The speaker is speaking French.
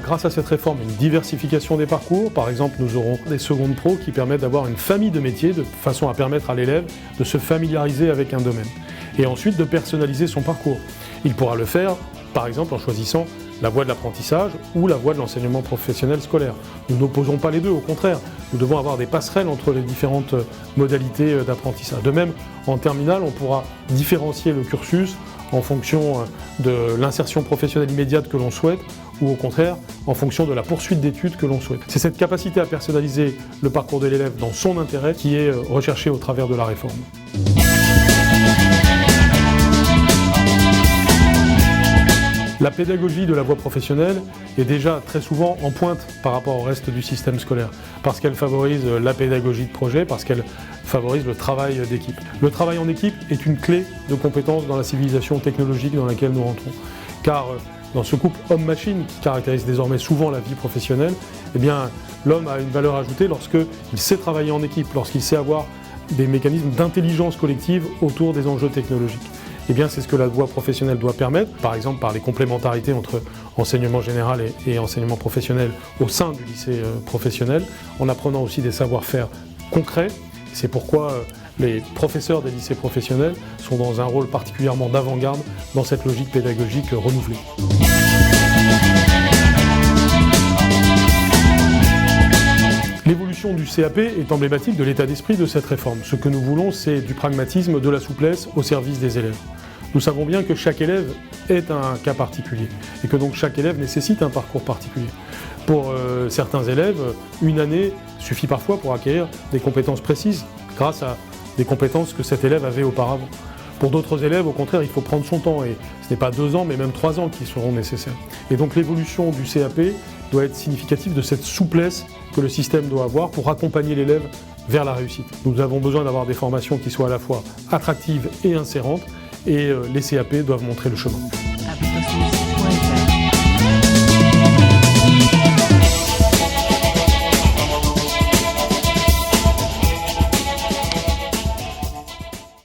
grâce à cette réforme, une diversification des parcours. Par exemple, nous aurons des secondes pro qui permettent d'avoir une famille de métiers de façon à permettre à l'élève de se familiariser avec un domaine. Et ensuite de personnaliser son parcours. Il pourra le faire, par exemple, en choisissant la voie de l'apprentissage ou la voie de l'enseignement professionnel scolaire. Nous n'opposons pas les deux, au contraire. Nous devons avoir des passerelles entre les différentes modalités d'apprentissage. De même, en terminale, on pourra différencier le cursus en fonction de l'insertion professionnelle immédiate que l'on souhaite ou au contraire en fonction de la poursuite d'études que l'on souhaite. C'est cette capacité à personnaliser le parcours de l'élève dans son intérêt qui est recherchée au travers de la réforme. La pédagogie de la voie professionnelle est déjà très souvent en pointe par rapport au reste du système scolaire, parce qu'elle favorise la pédagogie de projet, parce qu'elle favorise le travail d'équipe. Le travail en équipe est une clé de compétence dans la civilisation technologique dans laquelle nous rentrons. Car dans ce couple homme-machine qui caractérise désormais souvent la vie professionnelle, eh bien, l'homme a une valeur ajoutée lorsqu'il sait travailler en équipe, lorsqu'il sait avoir des mécanismes d'intelligence collective autour des enjeux technologiques. Eh bien, c'est ce que la voie professionnelle doit permettre, par exemple par les complémentarités entre enseignement général et enseignement professionnel au sein du lycée professionnel, en apprenant aussi des savoir-faire concrets. C'est pourquoi les professeurs des lycées professionnels sont dans un rôle particulièrement d'avant-garde dans cette logique pédagogique renouvelée. L'évolution du CAP est emblématique de l'état d'esprit de cette réforme. Ce que nous voulons, c'est du pragmatisme, de la souplesse au service des élèves. Nous savons bien que chaque élève est un cas particulier et que donc chaque élève nécessite un parcours particulier. Pour certains élèves, une année suffit parfois pour acquérir des compétences précises grâce à des compétences que cet élève avait auparavant. Pour d'autres élèves, au contraire, il faut prendre son temps et ce n'est pas 2 ans mais même 3 ans qui seront nécessaires. Et donc l'évolution du CAP doit être significative de cette souplesse que le système doit avoir pour accompagner l'élève vers la réussite. Nous avons besoin d'avoir des formations qui soient à la fois attractives et insérantes et les CAP doivent montrer le chemin.